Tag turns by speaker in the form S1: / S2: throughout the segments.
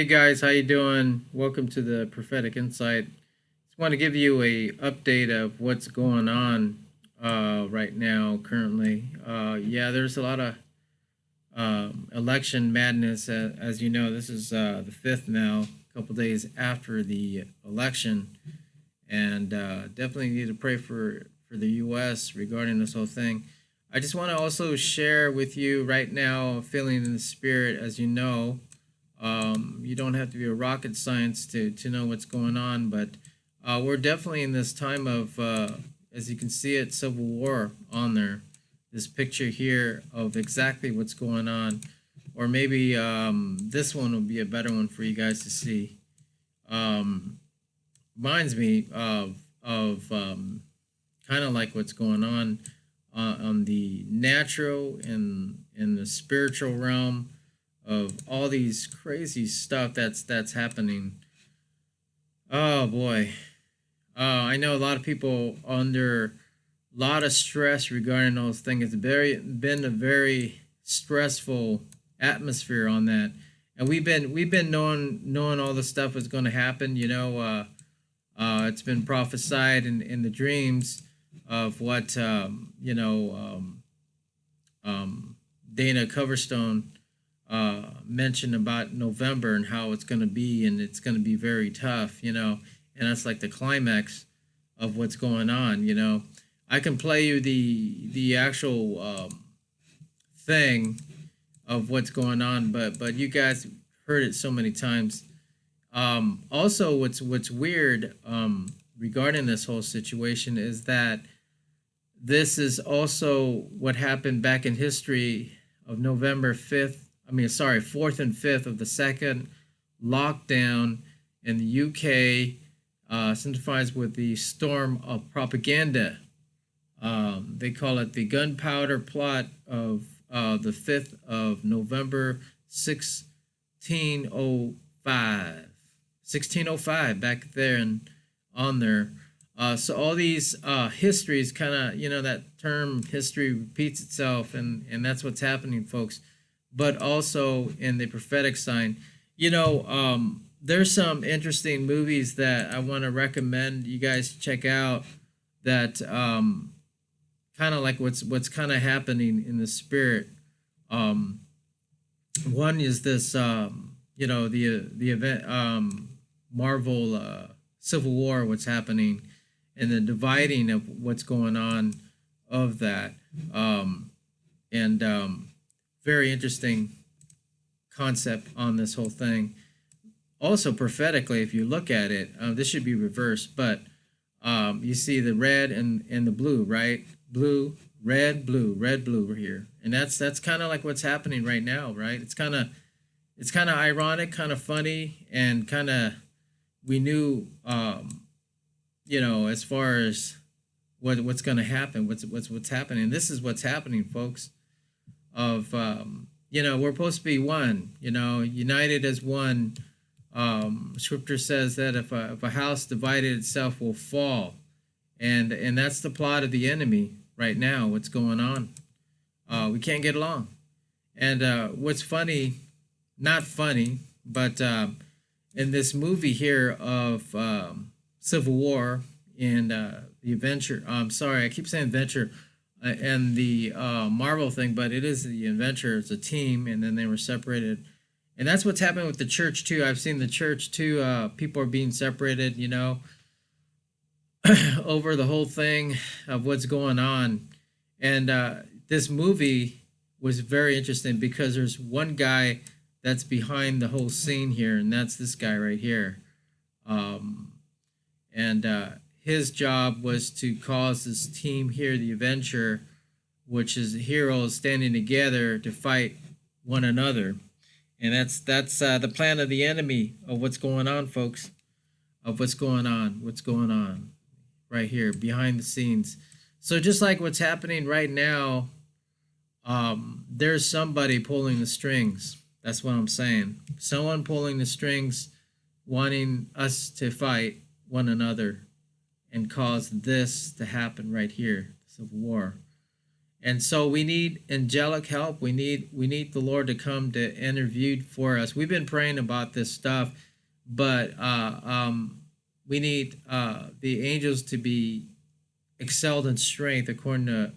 S1: guys, how you doing? Welcome to the Prophetic Insight. Just want to give you a update of what's going on right now currently. Yeah, there's a lot of election madness. As you know, this is the fifth now, a couple days after the election, and definitely need to pray for the U.S. regarding this whole thing. I just want to also share with you right now, feeling in the spirit, as you know. You don't have to be a rocket science to know what's going on, but we're definitely in this time of, as you can see it, civil war on there. This picture here of exactly what's going on, or maybe this one will be a better one for you guys to see. Reminds me of kind of like what's going on the natural and in the spiritual realm of all these crazy stuff that's happening. Oh boy, I know a lot of people under a lot of stress regarding those things. It's been a very stressful atmosphere on that, and we've been knowing all the stuff is going to happen. It's been prophesied in the dreams of what Dana Coverstone mentioned about November and how it's going to be, and it's going to be very tough, and that's like the climax of what's going on. I can play you the actual thing of what's going on, but you guys heard it so many times. Also, what's weird regarding this whole situation is that this is also what happened back in history of November 5th. 4th and 5th of the second lockdown in the UK, sympathies with the storm of propaganda. They call it the gunpowder plot of the 5th of November, 1605. 1605, back there and on there. So all these histories kind of, that term history repeats itself, and that's what's happening, folks. But also in the prophetic sign, there's some interesting movies that I want to recommend you guys check out that kind of like what's kind of happening in the spirit. One is this, the event, Marvel Civil War, what's happening, and the dividing of what's going on of that, and very interesting concept on this whole thing. Also prophetically, if you look at it, this should be reversed, but you see the red and the blue, right? Blue, red, blue here, and that's kind of like what's happening right now, right? It's kind of ironic, kind of funny, and kind of we knew, as far as what's going to happen, what's happening. This is what's happening, folks. Of we're supposed to be one, united as one. Scripture says that if a house divided itself will fall, and that's the plot of the enemy right now. What's going on? We can't get along, and what's funny, not funny, but in this movie here of Civil War and the adventure. I'm sorry, I keep saying adventure. And the Marvel thing, but it is the adventure. It's a team, and then they were separated, and that's what's happening with the church too. I've seen the church too. People are being separated, over the whole thing of what's going on. And this movie was very interesting because there's one guy that's behind the whole scene here, and that's this guy right here. And his job was to cause this team here, the Adventure, which is heroes standing together to fight one another. And that's the plan of the enemy of what's going on, folks. Of what's going on right here behind the scenes. So just like what's happening right now, there's somebody pulling the strings. That's what I'm saying. Someone pulling the strings, wanting us to fight one another and cause this to happen right here, Civil War. And so we need angelic help. We need the Lord to come to intervene for us. We've been praying about this stuff, but we need the angels to be excelled in strength, according to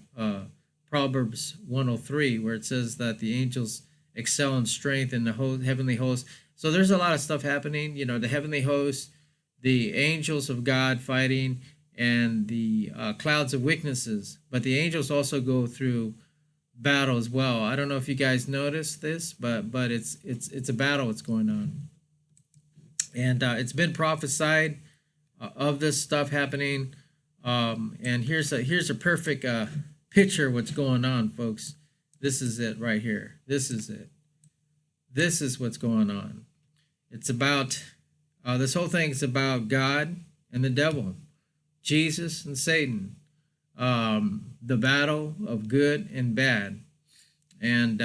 S1: Proverbs 103, where it says that the angels excel in strength in the heavenly host. So there's a lot of stuff happening. The heavenly host, the angels of God fighting, and the clouds of witnesses. But the angels also go through battle as well. I don't know if you guys noticed this, but it's a battle that's going on, and it's been prophesied of this stuff happening. And here's a perfect picture of what's going on, folks. This is it right here. This is it. This is what's going on. It's about this whole thing is about God and the devil, Jesus and Satan, the battle of good and bad, and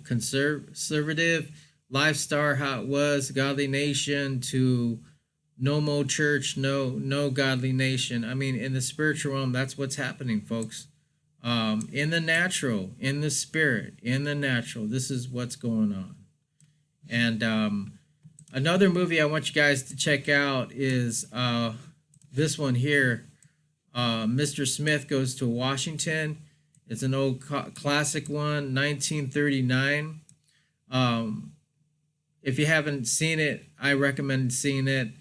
S1: conservative lifestyle, how it was, godly nation, to no more church, no godly nation. I mean, in the spiritual realm, that's what's happening, folks. In the natural, in the spirit, in the natural, this is what's going on. And another movie I want you guys to check out is this one here. Mr. Smith Goes to Washington. It's an old classic one, 1939. If you haven't seen it, I recommend seeing it.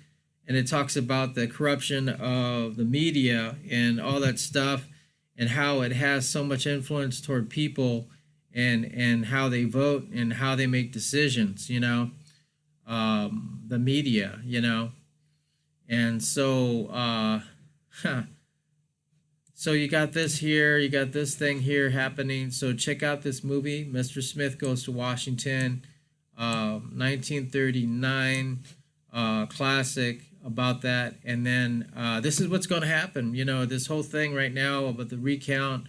S1: And it talks about the corruption of the media and all that stuff, and how it has so much influence toward people, and how they vote and how they make decisions, the media, And so, so you got this here, you got this thing here happening. So check out this movie, Mr. Smith Goes to Washington, 1939, classic about that. And then this is what's going to happen. This whole thing right now about the recount,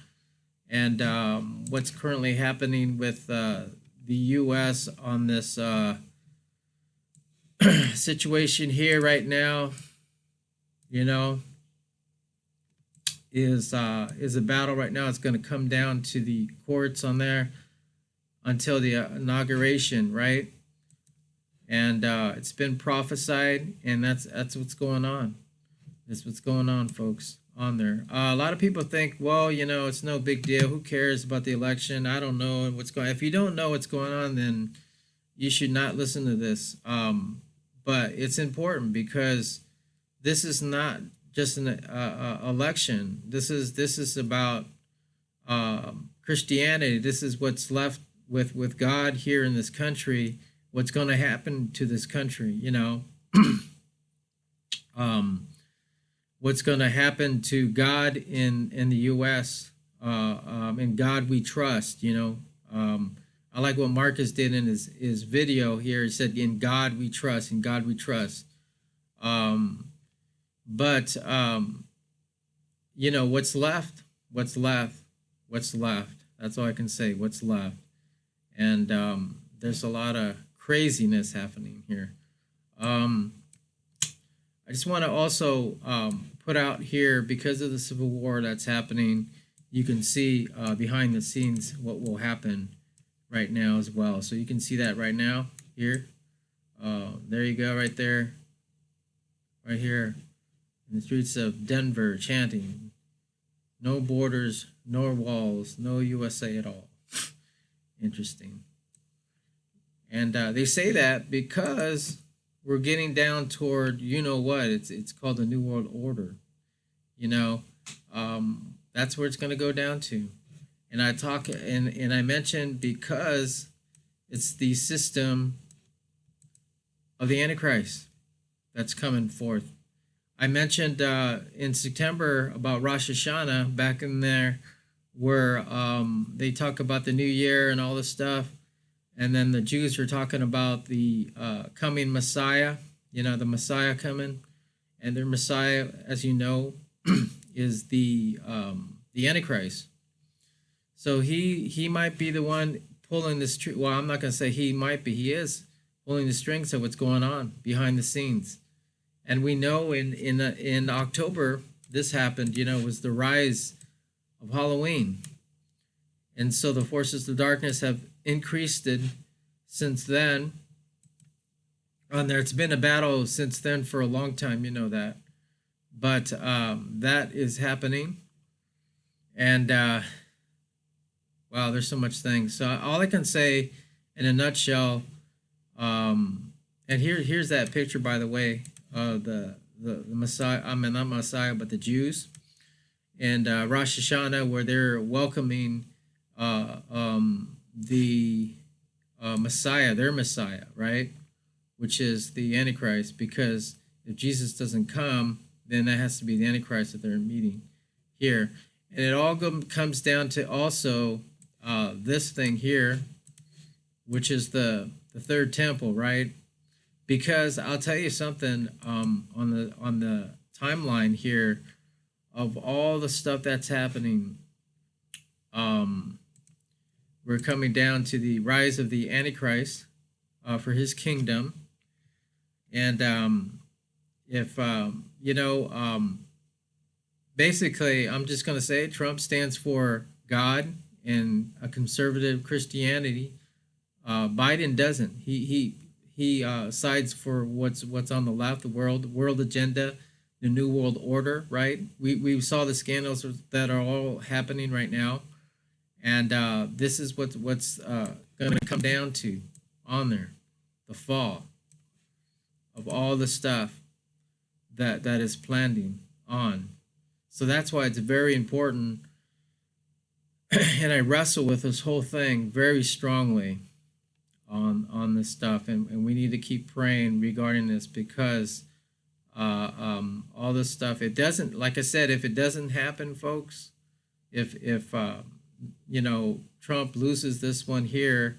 S1: and what's currently happening with the U.S. on this situation here right now, is a battle right now. It's going to come down to the courts on there until the inauguration, right? And it's been prophesied, and that's what's going on. That's what's going on, folks, on there. A lot of people think, well, it's no big deal. Who cares about the election? I don't know what's going on. If you don't know what's going on, then you should not listen to this. But it's important, because this is not just an election. This is about Christianity. This is what's left with God here in this country. What's going to happen to this country, what's going to happen to God in the U.S. In God we trust. I like what Marcus did in his video here. He said, "In God we trust. In God we trust." But what's left? What's left? What's left? That's all I can say. What's left? And there's a lot of craziness happening here. I just want to also put out here, because of the civil war that's happening, you can see behind the scenes what will happen right now as well. So you can see that right now here. There you go, right there, right here in the streets of Denver, chanting, "No borders, no walls, no USA at all." Interesting. And they say that because we're getting down toward, what, it's called the New World Order. That's where it's going to go down to. And I mentioned, because it's the system of the Antichrist that's coming forth. I mentioned in September about Rosh Hashanah, back in there, where they talk about the new year and all this stuff. And then the Jews are talking about the coming Messiah, the Messiah coming. And their Messiah, as you know, is the Antichrist. So he might be the one pulling the string. Well, I'm not going to say he might be. He is pulling the strings of what's going on behind the scenes. And we know in October, this happened, was the rise of Halloween. And so the forces of darkness have increased it since then. And there's been a battle since then for a long time, that. But that is happening. And wow, there's so much things. So all I can say in a nutshell, and here's that picture, by the way, the Messiah. I mean, not Messiah, but the Jews, and Rosh Hashanah, where they're welcoming the Messiah, their Messiah, right? Which is the Antichrist, because if Jesus doesn't come, then that has to be the Antichrist that they're meeting here. And it all comes down to also this thing here, which is the third temple, right? Because I'll tell you something, on the timeline here of all the stuff that's happening, we're coming down to the rise of the Antichrist for his kingdom. And if basically, I'm just going to say Trump stands for God and a conservative Christianity. Biden doesn't. He sides for what's on the left, the world agenda, the New World Order, right? We saw the scandals that are all happening right now, and this is what's going to come down to on there, the fall of all the stuff that is planning on. So that's why it's very important, and I wrestle with this whole thing very strongly on this stuff, and we need to keep praying regarding this, because all this stuff, it doesn't, like I said, if it doesn't happen, folks, if Trump loses this one here,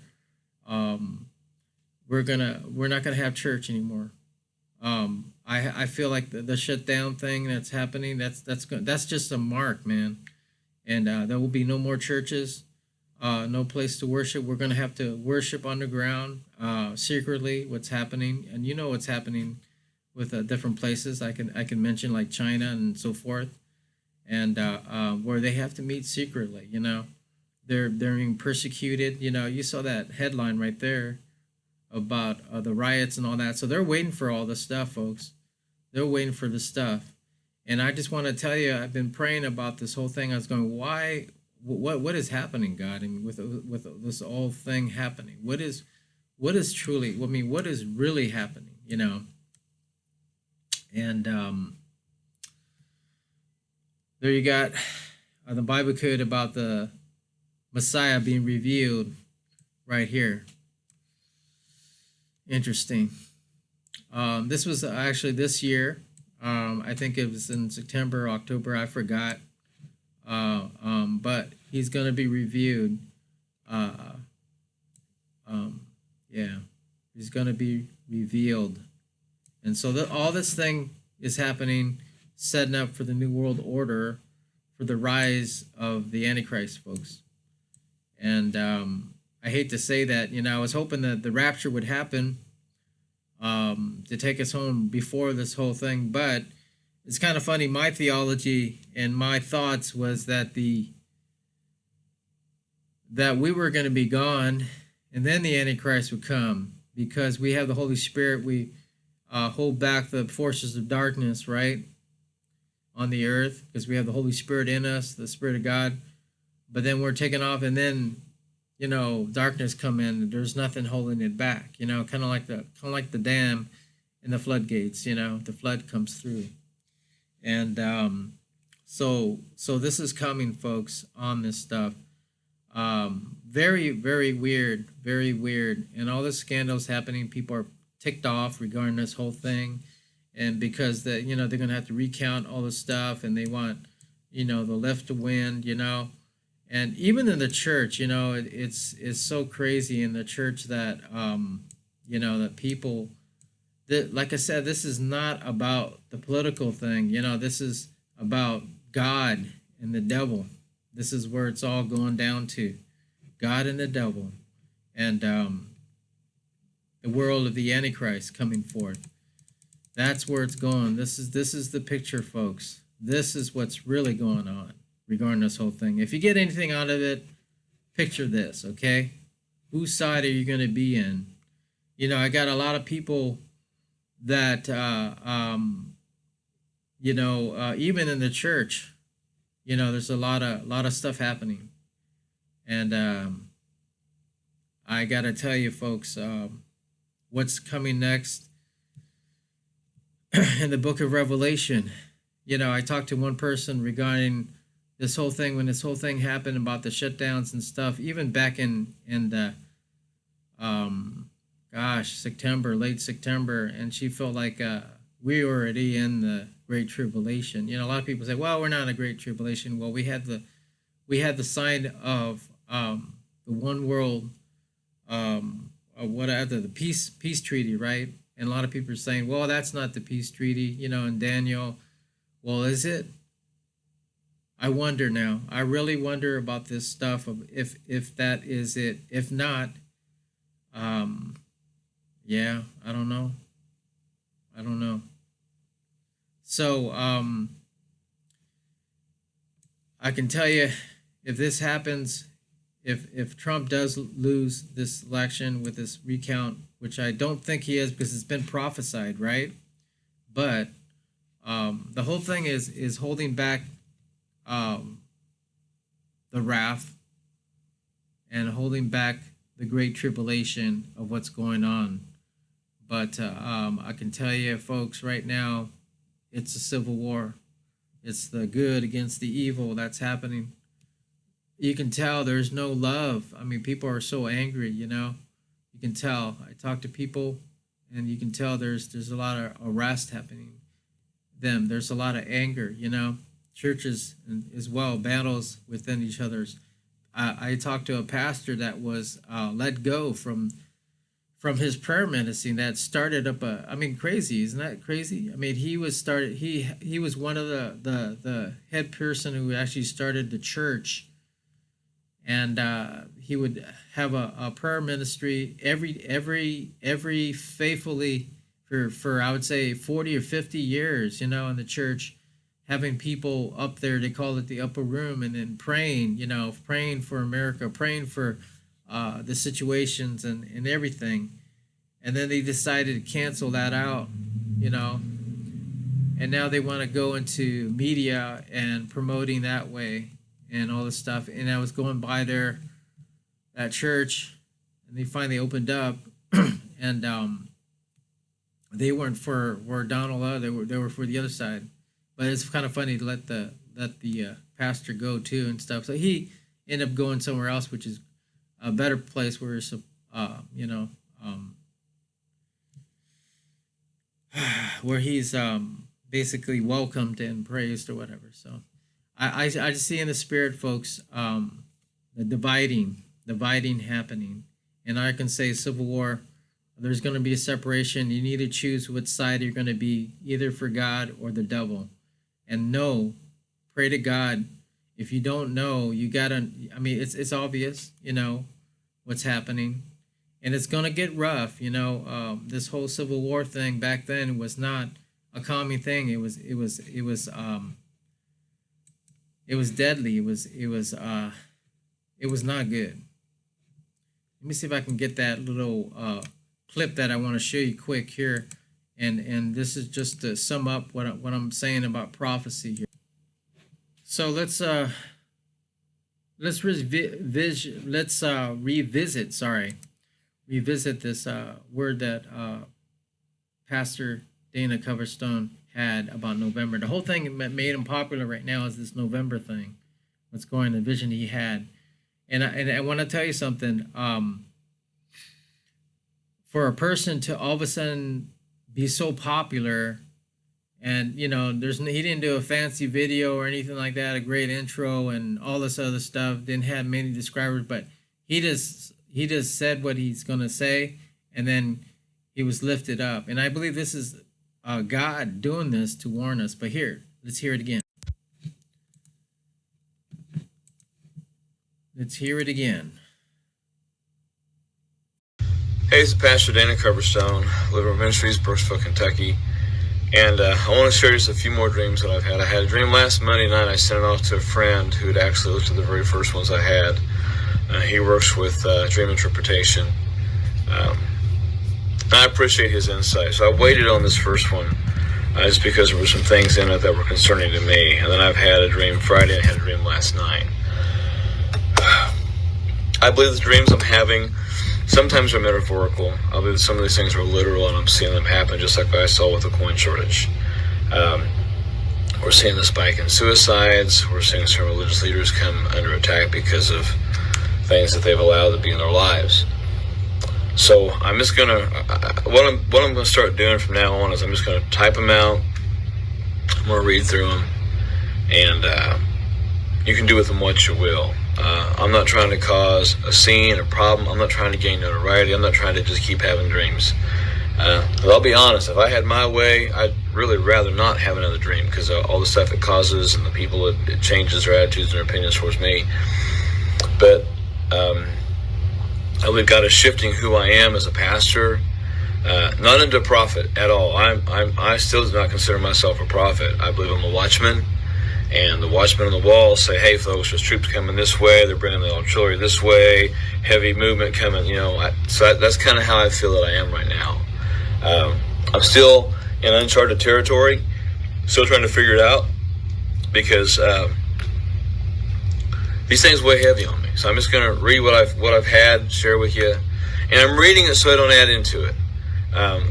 S1: we're not gonna have church anymore. I feel like the shutdown thing that's happening, that's just a mark, man, and there will be no more churches, no place to worship. We're gonna have to worship underground, secretly. What's happening, and what's happening with different places. I can mention like China and so forth, and where they have to meet secretly. They're being persecuted. You saw that headline right there about the riots and all that. So they're waiting for all this stuff, folks. They're waiting for the stuff. And I just want to tell you, I've been praying about this whole thing. I was going, why? What is happening, God? I mean, with this whole thing happening, what is truly? I mean, what is really happening? And there you got the Bible code about the Messiah being revealed right here. Interesting. This was actually this year. I think it was in September, October. I forgot. But he's going to be reviewed. Yeah, he's going to be revealed. And so all this thing is happening, setting up for the New World Order, for the rise of the Antichrist, folks. And I hate to say that, I was hoping that the rapture would happen to take us home before this whole thing. But it's kind of funny. My theology and my thoughts was that that we were going to be gone, and then the Antichrist would come, because we have the Holy Spirit. We hold back the forces of darkness, right, on the earth, because we have the Holy Spirit in us, the Spirit of God. But then we're taken off, and then darkness come in. There's nothing holding it back. Kind of like the dam in the floodgates. The flood comes through, and so this is coming, folks, on this stuff. Very, very weird, very weird, and all the scandals happening. People are ticked off regarding this whole thing, and because they're gonna have to recount all the stuff, and they want the left to win. And even in the church, it's so crazy in the church that that people, that, like I said, this is not about the political thing. This is about God and the devil. This is where it's all going down to, God and the devil, and the world of the Antichrist coming forth. That's where it's going. This is the picture, folks. this is what's really going on regarding this whole thing. If you get anything out of it, picture this, okay? Whose side are you going to be in? You know, I got a lot of people that, even in the church, there's a lot of stuff happening, and I got to tell you, folks, what's coming next in the book of Revelation. I talked to one person regarding this whole thing when this whole thing happened about the shutdowns and stuff, even back in the September, late September, and she felt like we were already in the Great Tribulation. A lot of people say, "Well, we're not in a Great Tribulation." Well, we had the sign of the one world, the peace treaty, right? And a lot of people are saying, "Well, that's not the peace treaty," in Daniel. Well, is it? I wonder now. I really wonder about this stuff of if that is it. If not, yeah, I don't know. So, I can tell you, if this happens, if Trump does lose this election with this recount, which I don't think he is because it's been prophesied, right? But the whole thing is holding back the wrath and holding back the great tribulation of what's going on. But I can tell you, folks, right now, it's a civil war. It's the good against the evil that's happening. You can tell there's no love. I mean, people are so angry, You can tell. I talk to people, and you can tell there's a lot of arrest happening. There's a lot of anger, Churches as well, battles within each other's. I talked to a pastor that was let go from his prayer ministry that started up crazy. Isn't that crazy? I mean, he was one of the head person who actually started the church, and he would have a prayer ministry every faithfully for I would say 40 or 50 years, in the church, having people up there. They call it the upper room, and then praying, praying for America, praying for the situations and everything. And then they decided to cancel that out, and now they want to go into media and promoting that way and all this stuff. And I was going by that church, and they finally opened up, and they weren't for Donald. They were for the other side. But it's kind of funny to let the pastor go too and stuff. So he ended up going somewhere else, which is a better place where where he's basically welcomed and praised or whatever. So I just see in the spirit, folks, the dividing happening, and I can say civil war. There's going to be a separation. You need to choose which side you're going to be, either for God or the devil. And pray to God. If you don't know, you gotta. I mean, it's obvious, what's happening, and it's gonna get rough. This whole Civil War thing back then was not a calming thing. It was deadly. It was not good. Let me see if I can get that little clip that I want to show you quick here. And this is just to sum up what I'm saying about prophecy here. So let's revisit this word that Pastor Dana Coverstone had about November. The whole thing that made him popular right now is this November thing. What's going, the vision he had, and I want to tell you something. For a person to all of a sudden be so popular, and he didn't do a fancy video or anything like that, a great intro and all this other stuff, didn't have many describers, but he just said what he's going to say, and then he was lifted up. And I believe this is God doing this to warn us. But here, let's hear it again.
S2: Hey, this is Pastor Dana Coverstone, Liberal Ministries, Brooksville, Kentucky. And I want to share just a few more dreams that I've had. I had a dream last Monday night. I sent it off to a friend who had actually looked at the very first ones I had. He works with dream interpretation. I appreciate his insight. So I waited on this first one just because there were some things in it that were concerning to me. And then I've had a dream Friday and I had a dream last night. I believe the dreams I'm having sometimes are metaphorical. I believe some of these things are literal, and I'm seeing them happen just like I saw with the coin shortage. We're seeing the spike in suicides. We're seeing some religious leaders come under attack because of things that they've allowed to be in their lives. So I'm just gonna what I'm gonna start doing from now on is I'm just gonna type them out. I'm gonna read through them, and you can do with them what you will. I'm not trying to cause a scene, a problem. I'm not trying to gain notoriety. I'm not trying to just keep having dreams. But I'll be honest, if I had my way, I'd really rather not have another dream because all the stuff it causes and the people it changes their attitudes and their opinions towards me. But I believe God is shifting who I am as a pastor, not into a prophet at all. I still do not consider myself a prophet. I believe I'm a watchman. And the watchmen on the wall say, hey, folks, there's troops coming this way. They're bringing the artillery this way. Heavy movement coming, So that's kind of how I feel that I am right now. I'm still in uncharted territory, still trying to figure it out because these things weigh heavy on me. So I'm just going to read what I've had, share with you. And I'm reading it so I don't add into it.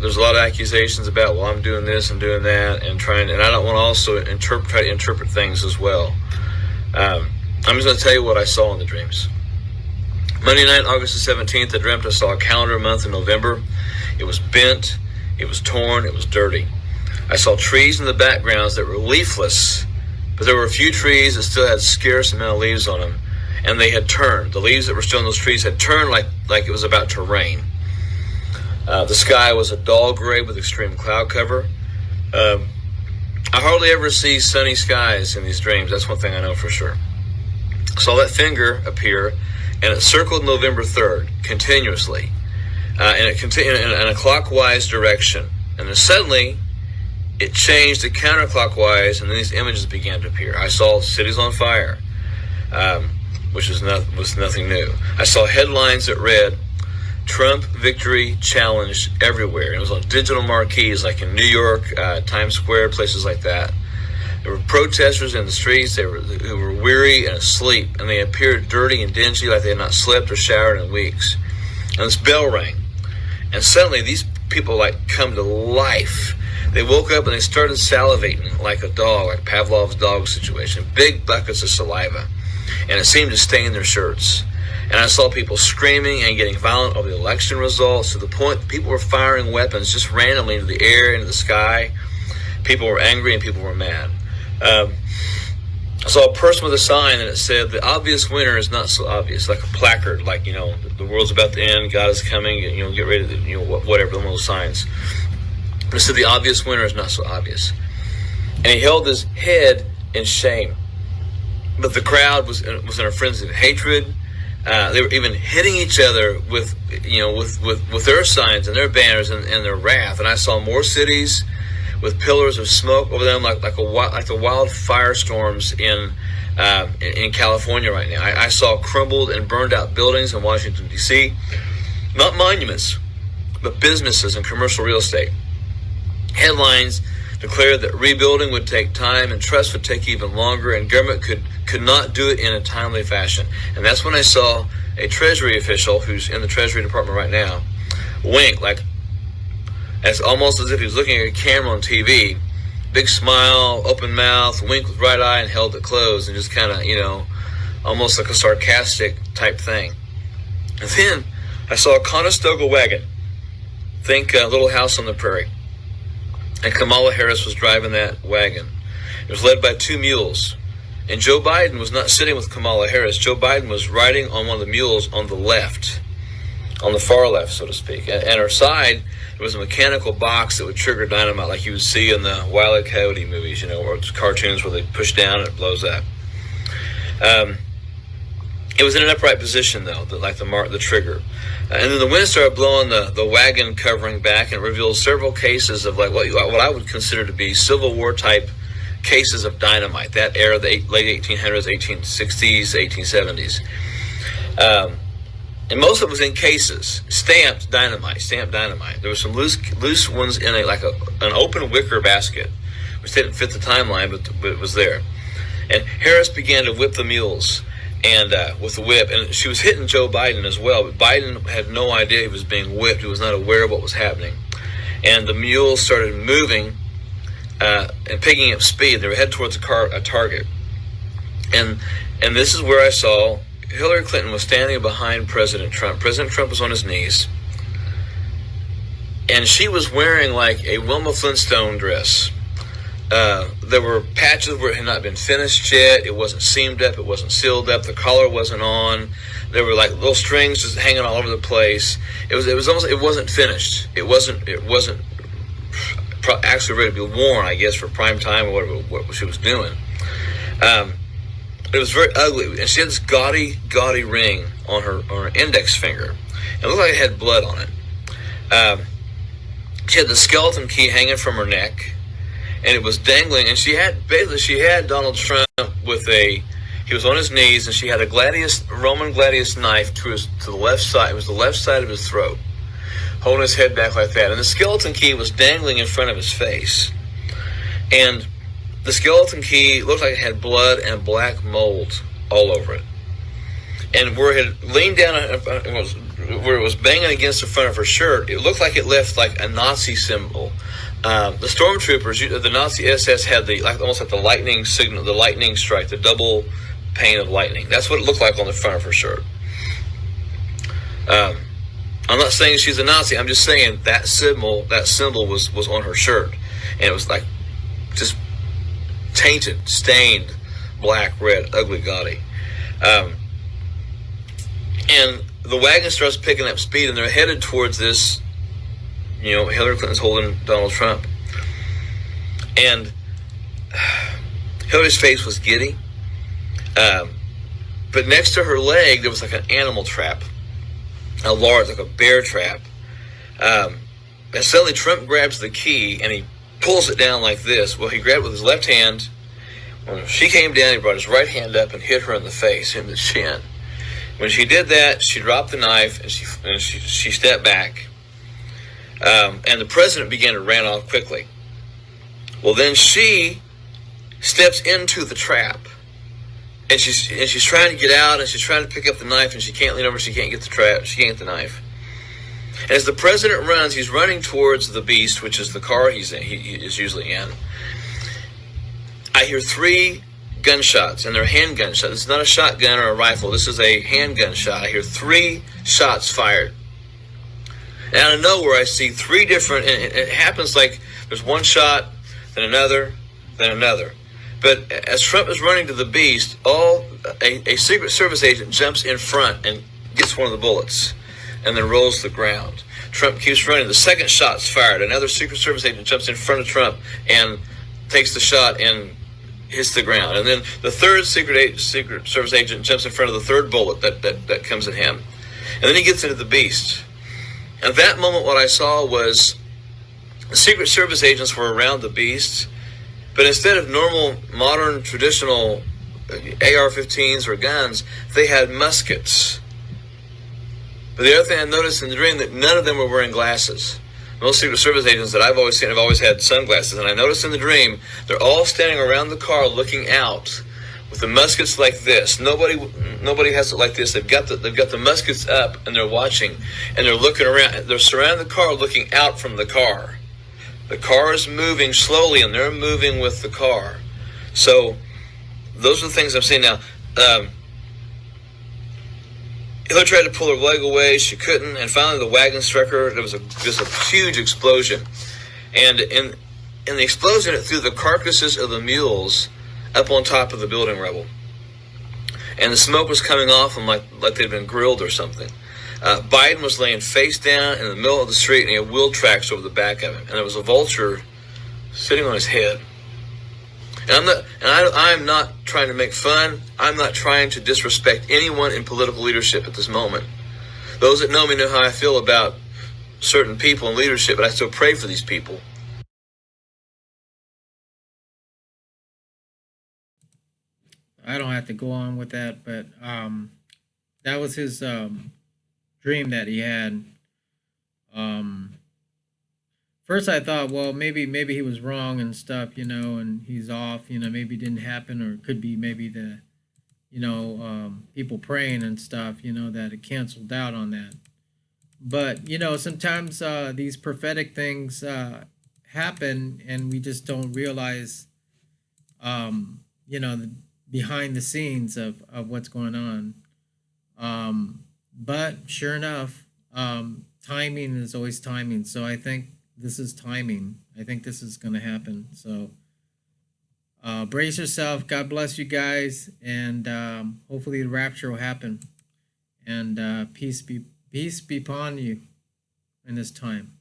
S2: There's a lot of accusations about, well, I'm doing this and doing that, and I don't want to also try to interpret things as well. I'm just going to tell you what I saw in the dreams. Monday night, August the 17th, I dreamt I saw a calendar month in November. It was bent, it was torn, it was dirty. I saw trees in the backgrounds that were leafless, but there were a few trees that still had scarce amount of leaves on them, and they had turned. The leaves that were still on those trees had turned like it was about to rain. The sky was a dull gray with extreme cloud cover. I hardly ever see sunny skies in these dreams. That's one thing I know for sure. I saw that finger appear, and it circled November 3rd continuously, and it continued in a clockwise direction. And then suddenly, it changed to counterclockwise, and then these images began to appear. I saw cities on fire, which was nothing new. I saw headlines that read, Trump victory challenged everywhere. It was on digital marquees like in New York, Times Square, places like that. There were protesters in the streets who were weary and asleep, and they appeared dirty and dingy like they had not slept or showered in weeks. And this bell rang, and suddenly these people come to life. They woke up and they started salivating like a dog, like Pavlov's dog situation, big buckets of saliva, and it seemed to stain their shirts. And I saw people screaming and getting violent over the election results to the point that people were firing weapons just randomly into the air, into the sky. People were angry and people were mad. I saw a person with a sign and it said, the obvious winner is not so obvious, like a placard, the world's about to end, God is coming, get ready to, whatever, one of those signs. But it said the obvious winner is not so obvious. And he held his head in shame. But the crowd was in a frenzy of hatred. They were even hitting each other with their signs and their banners and their wrath. And I saw more cities with pillars of smoke over them, like the wild firestorms in California right now. I saw crumbled and burned out buildings in Washington, D.C. Not monuments, but businesses and commercial real estate. Headlines declared that rebuilding would take time and trust would take even longer, and government could not do it in a timely fashion. And that's when I saw a Treasury official who's in the Treasury Department right now wink, almost as if he was looking at a camera on TV. Big smile, open mouth, wink with right eye, and held it closed, and just kind of, almost like a sarcastic type thing. And then I saw a Conestoga wagon. Think Little House on the Prairie. And Kamala Harris was driving that wagon. It was led by two mules. And Joe Biden was not sitting with Kamala Harris. Joe Biden was riding on one of the mules on the left, on the far left, so to speak. And her side, there was a mechanical box that would trigger dynamite like you would see in the Wile E. Coyote movies, or cartoons where they push down and it blows up. It was in an upright position, though, like the trigger. And then the wind started blowing the wagon covering back, and it revealed several cases of like what I would consider to be Civil War type cases of dynamite. That era, the late 1800s, 1860s, 1870s. And most of it was in cases, stamped dynamite. There were some loose ones in an open wicker basket, which didn't fit the timeline, but it was there. And Harris began to whip the mules, and with the whip, and she was hitting Joe Biden as well. But Biden had no idea he was being whipped. He was not aware of what was happening. And the mules started moving and picking up speed. They were headed towards a target. And this is where I saw Hillary Clinton was standing behind President Trump. President Trump was on his knees, and she was wearing like a Wilma Flintstone dress. There were patches where it had not been finished yet. It wasn't seamed up. It wasn't sealed up. The collar wasn't on. There were like little strings just hanging all over the place. It was almost, it wasn't finished. It wasn't actually ready to be worn, I guess, for prime time or whatever what she was doing. It was very ugly, and she had this gaudy ring on her index finger. It looked like it had blood on it. She had the skeleton key hanging from her neck, and it was dangling. And she had Donald Trump he was on his knees, and she had a Roman gladius knife to the left side. It was the left side of his throat, holding his head back like that. And the skeleton key was dangling in front of his face, and the skeleton key looked like it had blood and black mold all over it. And where it had leaned down, where it was banging against the front of her shirt, it looked like it left like a Nazi symbol. The stormtroopers, the Nazi SS had almost like the lightning signal, the lightning strike, the double pane of lightning. That's what it looked like on the front of her shirt. I'm not saying she's a Nazi. I'm just saying that symbol was on her shirt, and it was like just tainted, stained, black, red, ugly, gaudy. And the wagon starts picking up speed, and they're headed towards this. Hillary Clinton's holding Donald Trump. And Hillary's face was giddy. But next to her leg, there was like an animal trap. A large, like a bear trap. And suddenly Trump grabs the key, and he pulls it down like this. Well, he grabbed it with his left hand. When she came down, he brought his right hand up and hit her in the face, in the chin. When she did that, she dropped the knife, and she stepped back. And the president began to run off quickly. Well, then she steps into the trap, and she's trying to get out, and she's trying to pick up the knife, and she can't lean over. She can't get the trap. She can't get the knife. And as the president runs, he's running towards the beast, which is the car he is usually in. I hear 3 gunshots, and they're handgun shots. This is not a shotgun or a rifle. This is a handgun shot. I hear 3 shots fired. And out of nowhere, I see 3 different, and it happens like there's one shot, then another, then another. But as Trump is running to the beast, a Secret Service agent jumps in front and gets one of the bullets, and then rolls to the ground. Trump keeps running. The second shot's fired. Another Secret Service agent jumps in front of Trump and takes the shot and hits the ground. And then the third Secret Service agent jumps in front of the third bullet that comes at him. And then he gets into the beast. At that moment, what I saw was the Secret Service agents were around the beast, but instead of normal, modern, traditional AR-15s or guns, they had muskets. But the other thing I noticed in the dream, that none of them were wearing glasses. Most Secret Service agents that I've always seen have always had sunglasses, and I noticed in the dream, they're all standing around the car looking out with the muskets like this. Nobody has it like this. They've got the muskets up, and they're watching, and they're looking around. They're surrounding the car, looking out from the car. The car is moving slowly, and they're moving with the car. So those are the things I'm seeing now. Hillary tried to pull her leg away. She couldn't, and finally the wagon struck her. There was just a huge explosion, and in the explosion, it threw the carcasses of the mules up on top of the building rubble, and the smoke was coming off them like they'd been grilled or something. Biden was laying face down in the middle of the street, and he had wheel tracks over the back of him, and there was a vulture sitting on his head. I'm not trying to make fun. I'm not trying to disrespect anyone in political leadership at this moment. Those that know me know how I feel about certain people in leadership, but I still pray for these people.
S1: I don't have to go on with that, but that was his dream that he had. Um, First, I thought, well, maybe he was wrong and stuff, and he's off, maybe it didn't happen, or it could be maybe the people praying and stuff, that it canceled out on that. But sometimes these prophetic things happen, and we just don't realize, the behind the scenes of what's going on. But sure enough, timing is always timing. So I think this is timing. I think this is going to happen. So brace yourself. God bless you guys, and hopefully the rapture will happen. And peace be upon you in this time.